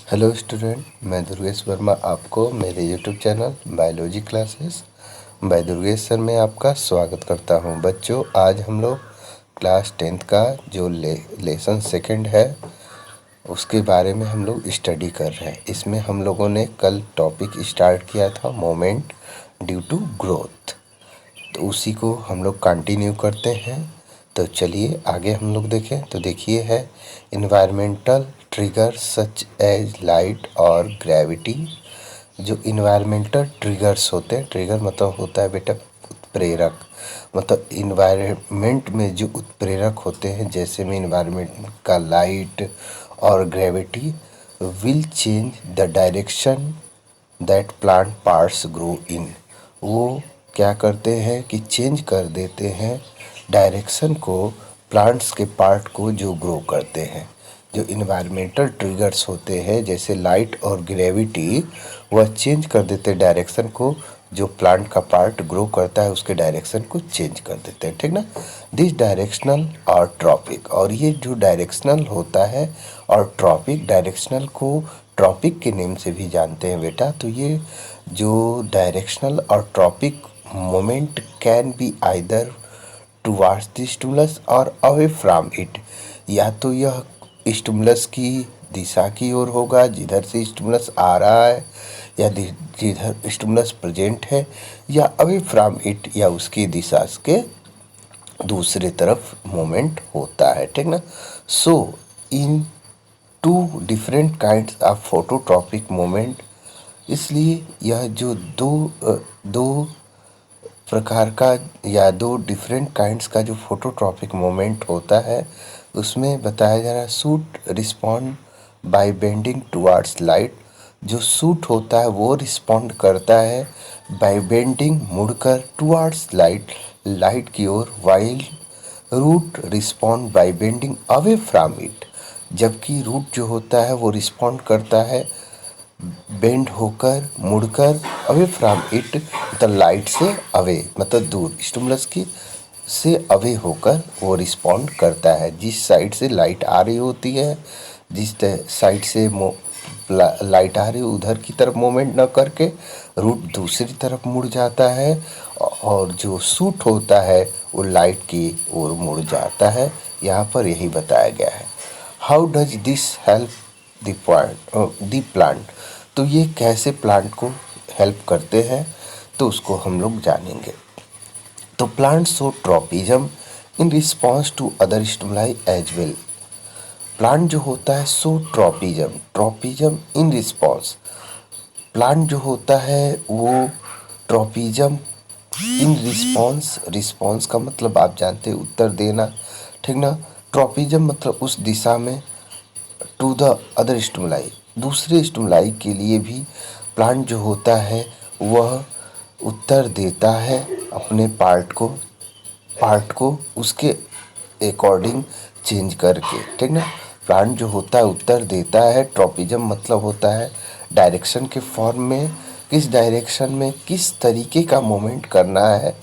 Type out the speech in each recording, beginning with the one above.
Hello student, मैं दुर्गेश वर्मा आपको मेरे YouTube channel biology classes bye Durgesh sir में आपका स्वागत करता हूं। बच्चों, आज हम लोग क्लास 10th का जो लेसन सेकंड है उसके बारे में हम लोग स्टडी कर रहे हैं। इसमें हम लोगों ने कल टॉपिक स्टार्ट किया था मोमेंट ड्यू टू ग्रोथ, तो उसी को हम लोग कंटिन्यू करते हैं। तो चलिए आगे हम लोग देखें। तो देखिए है environmental trigger such as light और ग्रेविटी। जो इन्वायरमेंटल ट्रिगर्स होते हैं, ट्रिगर मतलब होता है बेटा उत्प्रेरक, मतलब इन्वायरमेंट में जो उत्प्रेरक होते हैं, जैसे में इन्वायरमेंट का लाइट और gravity will change the direction that plant parts grow in. वो क्या करते हैं कि चेंज कर देते हैं डायरेक्शन को, प्लांट्स के पार्ट को जो ग्रो करते हैं। जो इन्वायरमेंटल ट्रिगर्स होते हैं जैसे लाइट और ग्रेविटी, वह चेंज कर देते हैं डायरेक्शन को, जो प्लांट का पार्ट ग्रो करता है उसके डायरेक्शन को चेंज कर देते हैं, ठीक ना। दिस डायरेक्शनल और ट्रॉपिक, और ये जो डायरेक्शनल होता है और ट्रॉपिक, डायरेक्शनल को ट्रॉपिक के नेम से भी जानते हैं बेटा। तो ये जो डायरेक्शनल और tropic moment can be either towards the stimulus और अवे फ्रॉम इट, या तो यह स्टिमुलस की दिशा की ओर होगा जिधर से स्टिमुलस आ रहा है, या जिधर स्टिमुलस प्रेजेंट है, या अवे फ्रॉम इट, या उसकी दिशा के दूसरे तरफ मोमेंट होता है, ठीक ना। So in two different kinds of phototropic moment, इसलिए यह जो दो प्रकार का या दो डिफरेंट काइंड्स का जो फोटोट्रॉपिक मोमेंट होता है उसमें बताया जा रहा है shoot respond by bending towards light. जो सूट होता है वो रिस्पॉन्ड करता है बाय बेंडिंग, मुड़कर, टुवार्ड्स लाइट, लाइट की ओर, while root respond by bending away from it. जबकि रूट जो होता है वो रिस्पॉन्ड करता है बेंड होकर, मुड़कर, अवे फ्रॉम इट, मतलब लाइट से अवे, मतलब दूर, स्टिमुलस की से अवे होकर वो रिस्पॉन्ड करता है। जिस साइड से लाइट आ रही होती है, जिस साइड से लाइट आ रही है उधर की तरफ मूवमेंट न करके रूट दूसरी तरफ मुड़ जाता है, और जो सूट होता है वो लाइट की ओर मुड़ जाता है। यहाँ पर यही बताया गया है। How does this help the plant, तो ये कैसे प्लांट को हेल्प करते हैं तो उसको हम लोग जानेंगे। तो plant show tropism in response to other stimuli as well. Plant जो होता है show tropism, tropism in response, plant जो होता है वो ट्रॉपिज्म इन रिस्पॉन्स, रिस्पॉन्स का मतलब आप जानते हैं उत्तर देना, ठीक ना। ट्रॉपिज्म मतलब उस दिशा में, टू द अदर स्टिमुलाई, दूसरे स्टिमुलाई के लिए भी प्लांट जो होता है वह उत्तर देता है अपने पार्ट को उसके अकॉर्डिंग चेंज करके, ठीक ना। प्लांट जो होता है उत्तर देता है, ट्रॉपिज्म मतलब होता है डायरेक्शन के फॉर्म में, किस डायरेक्शन में किस तरीके का मूवमेंट करना है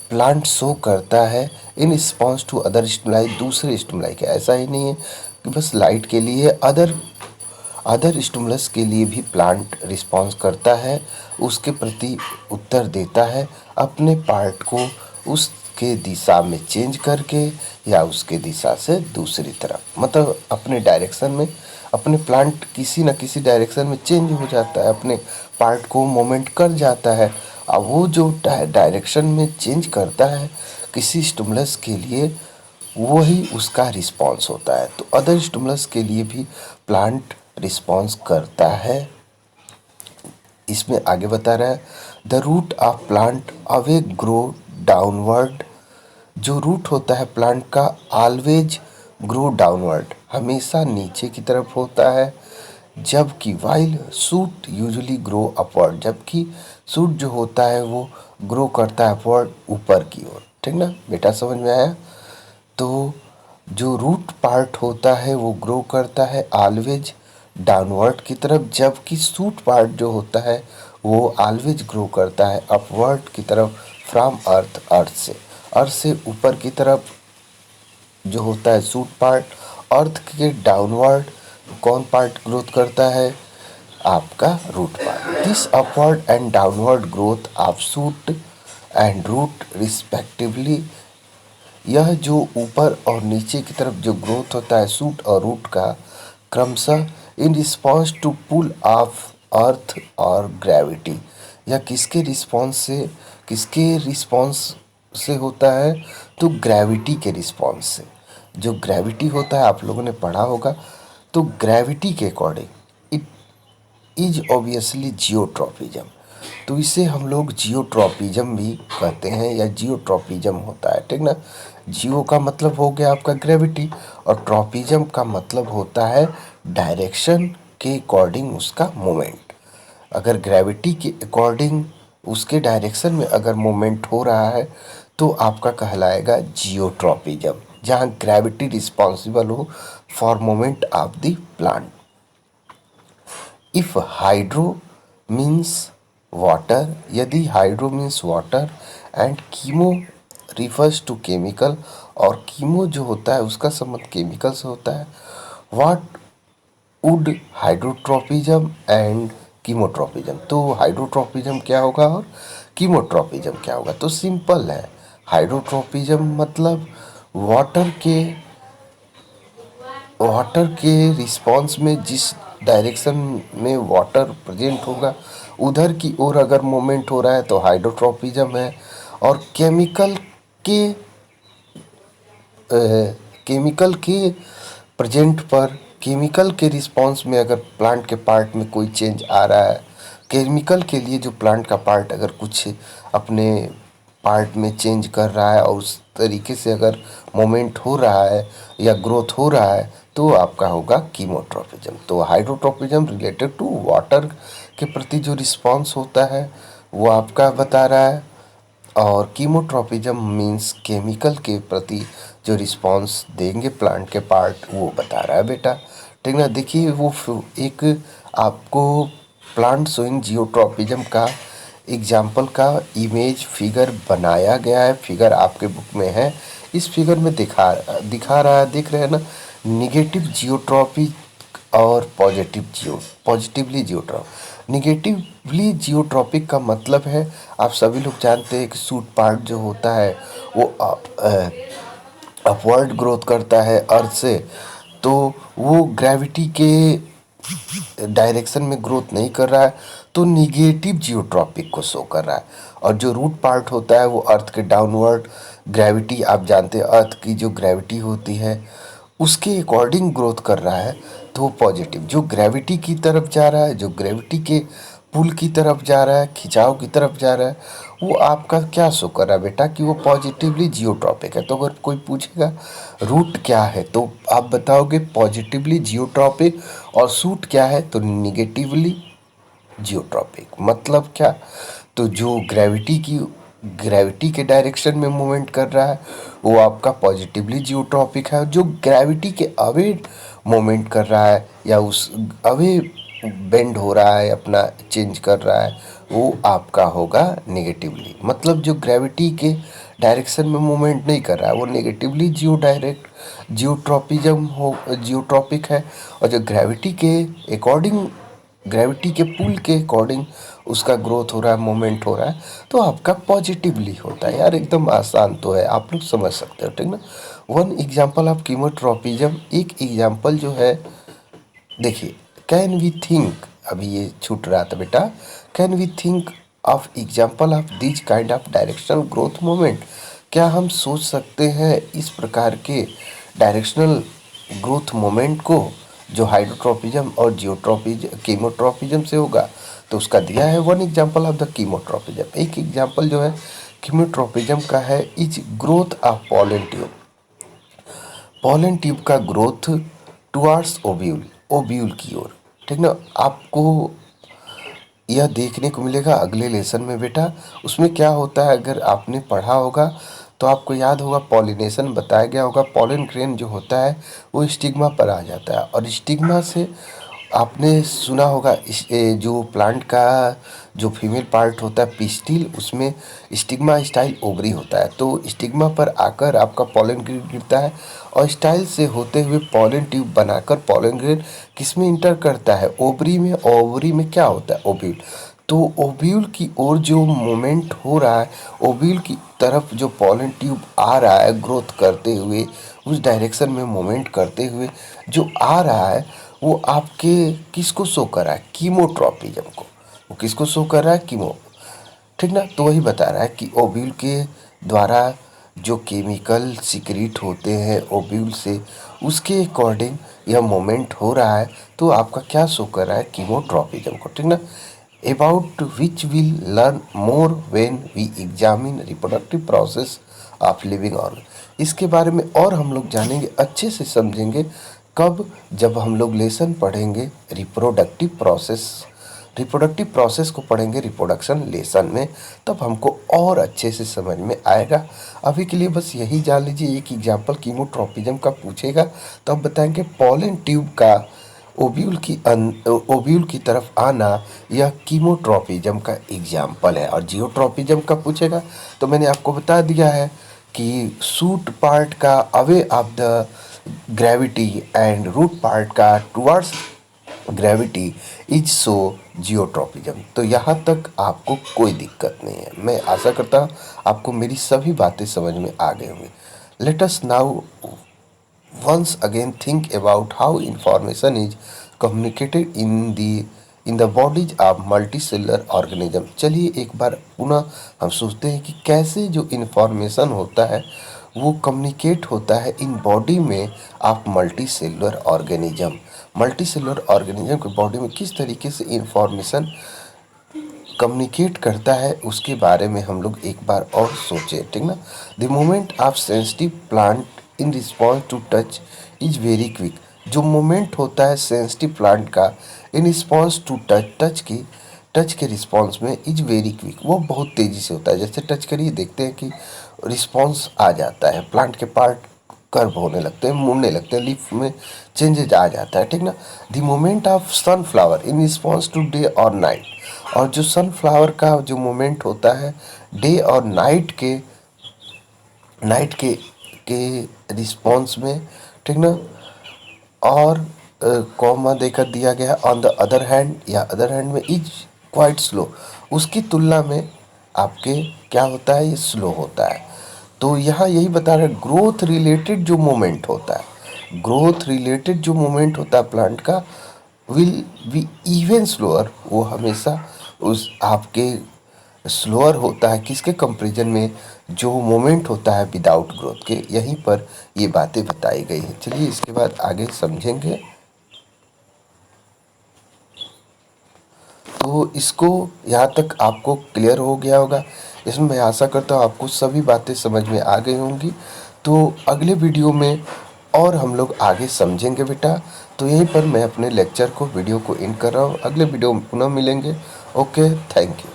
प्लांट शो करता है in response to other stimuli, दूसरे स्टिमुलाई के। ऐसा ही नहीं है कि बस लाइट के लिए, अदर स्टिमुलस के लिए भी प्लांट रिस्पॉन्स करता है, उसके प्रति उत्तर देता है अपने पार्ट को उसके दिशा में चेंज करके, या उसके दिशा से दूसरी तरफ, मतलब अपने डायरेक्शन में, अपने प्लांट किसी न किसी डायरेक्शन में चेंज हो जाता है, अपने पार्ट को मोमेंट कर जाता है। अब वो जो डायरेक्शन में चेंज करता है किसी स्टिमुलस के लिए, वही उसका रिस्पॉन्स होता है। तो अदर स्टिमुलस के लिए भी प्लांट रिस्पॉन्स करता है। इसमें आगे बता रहा है the root of plant away grow downward. जो रूट होता है प्लांट का ऑलवेज ग्रो डाउनवर्ड, हमेशा नीचे की तरफ होता है, जबकि while suit usually grow upward, जबकि सूट जो होता है वो ग्रो करता है अपवर्ड, ऊपर की ओर, ठीक ना बेटा, समझ में आया। तो जो रूट पार्ट होता है वो ग्रो करता है ऑलवेज डाउनवर्ड की तरफ, जबकि सूट पार्ट जो होता है वो ऑलवेज ग्रो करता है अपवर्ड की तरफ, फ्रॉम अर्थ, अर्थ से ऊपर की तरफ जो होता है सूट पार्ट, अर्थ के डाउनवर्ड कौन पार्ट ग्रोथ करता है? आपका root part. This upward and downward growth of shoot and root respectively, यह जो ऊपर और नीचे की तरफ जो ग्रोथ होता है शूट और रूट का, क्रमशः in response to pull of earth और ग्रेविटी, यह किसके रिस्पॉन्स से होता है? तो ग्रेविटी के रिस्पॉन्स से। जो ग्रेविटी होता है आप लोगों ने पढ़ा होगा, तो ग्रेविटी के according it is obviously geotropism. तो इसे हम लोग जियोट्रॉपिज्म भी कहते हैं या जियोट्रॉपिज्म होता है, ठीक ना। जियो का मतलब हो गया आपका ग्रेविटी और ट्रॉपिज्म का मतलब होता है डायरेक्शन के अकॉर्डिंग उसका मूवमेंट। अगर ग्रेविटी के अकॉर्डिंग उसके डायरेक्शन में अगर मूवमेंट हो रहा है तो आपका कहलाएगा जियोट्रॉपिज्म, जहाँ ग्रेविटी रिस्पॉन्सिबल हो for movement of the plant. If hydro means water, यदि hydro means water and chemo refers to chemical, और कीमो जो होता है उसका संबंध केमिकल से होता है, what would hydrotropism and chemotropism. तो हाइड्रोट्रोपिज्म क्या होगा और कीमोट्रोपिज्म क्या होगा? तो सिंपल है, हाइड्रोट्रोपिज्म मतलब वाटर के रिस्पॉन्स में जिस डायरेक्शन में वाटर प्रेजेंट होगा उधर की ओर अगर मूवमेंट हो रहा है तो हाइड्रोट्रोपिज्म है। और केमिकल के प्रेजेंट पर, केमिकल के रिस्पॉन्स में अगर प्लांट के पार्ट में कोई चेंज आ रहा है, केमिकल के लिए जो प्लांट का पार्ट अगर कुछ अपने पार्ट में चेंज कर रहा है और उस तरीके से अगर मोमेंट हो रहा है या ग्रोथ हो रहा है तो आपका होगा कीमोट्रोपिज्म। तो हाइड्रोट्रोपिज्म रिलेटेड टू वाटर के प्रति जो रिस्पॉन्स होता है वो आपका बता रहा है, और कीमोट्रोपिज्म मीन्स केमिकल के प्रति जो रिस्पॉन्स देंगे प्लांट के पार्ट वो बता रहा है बेटा, ठीक ना। देखिए वो एक आपको प्लांट शोइंग जियोट्रोपिज्म का एग्जाम्पल का इमेज फिगर बनाया गया है, फिगर आपके बुक में है। इस फिगर में दिखा रहा है, देख रहे हैं ना, निगेटिव जियोट्रॉपी और पॉजिटिवली जियोट्रॉप। निगेटिवली जियोट्रॉपिक का मतलब है, आप सभी लोग जानते हैं कि शूट पार्ट जो होता है वो अपवर्ड ग्रोथ करता है अर्थ से, तो वो ग्रेविटी के डायरेक्शन में ग्रोथ नहीं कर रहा है, तो निगेटिव जियोट्रॉपिक को शो कर रहा है। और जो रूट पार्ट होता है वो अर्थ के डाउनवर्ड ग्रेविटी, आप जानते हैं अर्थ की जो ग्रेविटी होती है उसके अकॉर्डिंग ग्रोथ कर रहा है, तो वो पॉजिटिव। जो ग्रेविटी की तरफ जा रहा है, जो ग्रेविटी के पुल की तरफ जा रहा है, खिंचाव की तरफ जा रहा है, वो आपका क्या शो कर रहा है बेटा कि वो पॉजिटिवली जियोट्रॉपिक है। तो अगर कोई पूछेगा रूट क्या है तो आप बताओगे पॉजिटिवली जियोट्रॉपिक, और शूट क्या है तो निगेटिवली जियोट्रॉपिक। मतलब क्या? तो जो ग्रेविटी के डायरेक्शन में मूवमेंट कर रहा है वो आपका पॉजिटिवली जियोट्रॉपिक है। जो ग्रेविटी के अवे मूवमेंट कर रहा है या उस अवे बेंड हो रहा है, अपना चेंज कर रहा है, वो आपका होगा नेगेटिवली। मतलब जो ग्रेविटी के डायरेक्शन में मूवमेंट नहीं कर रहा है वो नेगेटिवली जियोट्रॉपिक है। और जो ग्रेविटी के पुल के अकॉर्डिंग उसका ग्रोथ हो रहा है, मूवमेंट हो रहा है, तो आपका पॉजिटिवली होता है। यार एकदम आसान तो है, आप लोग समझ सकते हो, ठीक ना। वन एग्जाम्पल ऑफ कीमोट्रोपिज्म, एक एग्जाम्पल जो है देखिए, कैन वी थिंक, अभी ये छूट रहा था बेटा, can we think of example of this kind of directional growth movement. क्या हम सोच सकते हैं इस प्रकार के डायरेक्शनल ग्रोथ मूवमेंट को जो हाइड्रोट्रोपिज्म और कीमोट्रोपिज्म से होगा? तो उसका दिया है one example of the chemotropism. एक एग्जाम्पल जो है कीमोट्रोपिज्म का है, is growth of pollen tube का ग्रोथ टुवार्ड्स ओव्यूल की ओर, ठीक ना। आपको यह देखने को मिलेगा अगले लेसन में बेटा। उसमें क्या होता है अगर आपने पढ़ा होगा तो आपको याद होगा, पॉलिनेशन बताया गया होगा। पॉलन ग्रेन जो होता है वो स्टिग्मा पर आ जाता है और स्टिग्मा से आपने सुना होगा जो प्लांट का जो फीमेल पार्ट होता है पिस्टिल, उसमें स्टिग्मा स्टाइल ओवरी होता है। तो स्टिग्मा पर आकर आपका पॉलन ग्रेन गिरता है और स्टाइल से होते हुए पॉलन ट्यूब बनाकर पॉलन ग्रेन किस में इंटर करता है, ओवरी में। ओवरी में क्या होता है, ओव्यूल। तो ओव्यूल की ओर जो मूवमेंट हो रहा है, ओव्यूल की तरफ जो पॉलन ट्यूब आ रहा है ग्रोथ करते हुए, उस डायरेक्शन में मूवमेंट करते हुए जो आ रहा है, वो आपके किसको शो कर रहा है, कीमोट्रॉपिज्म को। वो किसको शो कर रहा है, कीमो, ठीक ना। तो वही बता रहा है कि ओव्यूल के द्वारा जो केमिकल सिक्रीट होते हैं ओव्यूल से, उसके अकॉर्डिंग यह मोमेंट हो रहा है। तो आपका क्या शो कर रहा है, कीमोट्रॉपिज्म को, ठीक ना। About which will learn more when we examine reproductive process of living organ. इसके बारे में और हम लोग जानेंगे, अच्छे से समझेंगे कब, जब हम लोग लेसन पढ़ेंगे रिप्रोडक्टिव प्रोसेस। रिप्रोडक्टिव प्रोसेस को पढ़ेंगे रिप्रोडक्शन लेसन में, तब हमको और अच्छे से समझ में आएगा। अभी के लिए बस यही जान लीजिए, एक एग्जाम्पल कीमोट्रॉपिज्म का पूछेगा तो अब बताएंगे पॉलन ट्यूब का ओव्यूल की तरफ आना, यह कीमोट्रॉपिज्म का एग्जाम्पल है। और जियोट्रॉपिज्म का पूछेगा तो मैंने आपको बता दिया है कि शूट पार्ट का away of the gravity and root part का towards gravity is so geotropism. तो यहाँ तक आपको कोई दिक्कत नहीं है। मैं आशा करता हूँ आपको मेरी सभी बातें समझ में आ गई होंगी। Let us now once again think about how information is communicated in the bodies of multicellular organism। चलिए एक बार पुनः हम सोचते हैं कि कैसे जो इन्फॉर्मेशन होता है वो कम्युनिकेट होता है इन बॉडी में of multicellular organism. Multicellular organism के बॉडी में किस तरीके से इन्फॉर्मेशन कम्युनिकेट करता है, उसके बारे में हम लोग एक बार और सोचें, ठीक ना। The moment of sensitive plant in response to touch is very quick. जो मोमेंट होता है सेंसिटिव प्लांट का इन रिस्पॉन्स टू टच के रिस्पॉन्स में इज वेरी क्विक, वो बहुत तेज़ी से होता है। जैसे टच करिए देखते हैं कि रिस्पॉन्स आ जाता है, प्लांट के पार्ट कर्व होने लगते हैं, मुड़ने लगते हैं, लीफ में चेंजेज आ जाता है, ठीक ना। The moment of sunflower in response to day और नाइट। और जो सनफ्लावर का जो मोमेंट होता है डे और नाइट के रिस्पॉन्स में, ठीक ना। और कॉमा देकर दिया गया ऑन द अदर हैंड, या अदर हैंड में इज क्वाइट स्लो, उसकी तुलना में आपके क्या होता है, ये स्लो होता है। तो यहाँ यही बता रहा है ग्रोथ रिलेटेड जो मोमेंट होता है, ग्रोथ रिलेटेड जो मोमेंट होता है प्लांट का विल बी इवन स्लोअर, वो हमेशा उस आपके स्लोअर होता है किसके कंपैरिजन में, जो मोमेंट होता है विदाउट ग्रोथ के। यहीं पर ये बातें बताई गई हैं। चलिए इसके बाद आगे समझेंगे। तो इसको यहाँ तक आपको क्लियर हो गया होगा। इसमें मैं आशा करता हूँ आपको सभी बातें समझ में आ गई होंगी। तो अगले वीडियो में और हम लोग आगे समझेंगे बेटा। तो यहीं पर मैं अपने लेक्चर को वीडियो को एंड कर रहा हूँ। अगले वीडियो में पुनः मिलेंगे। Okay, thank you.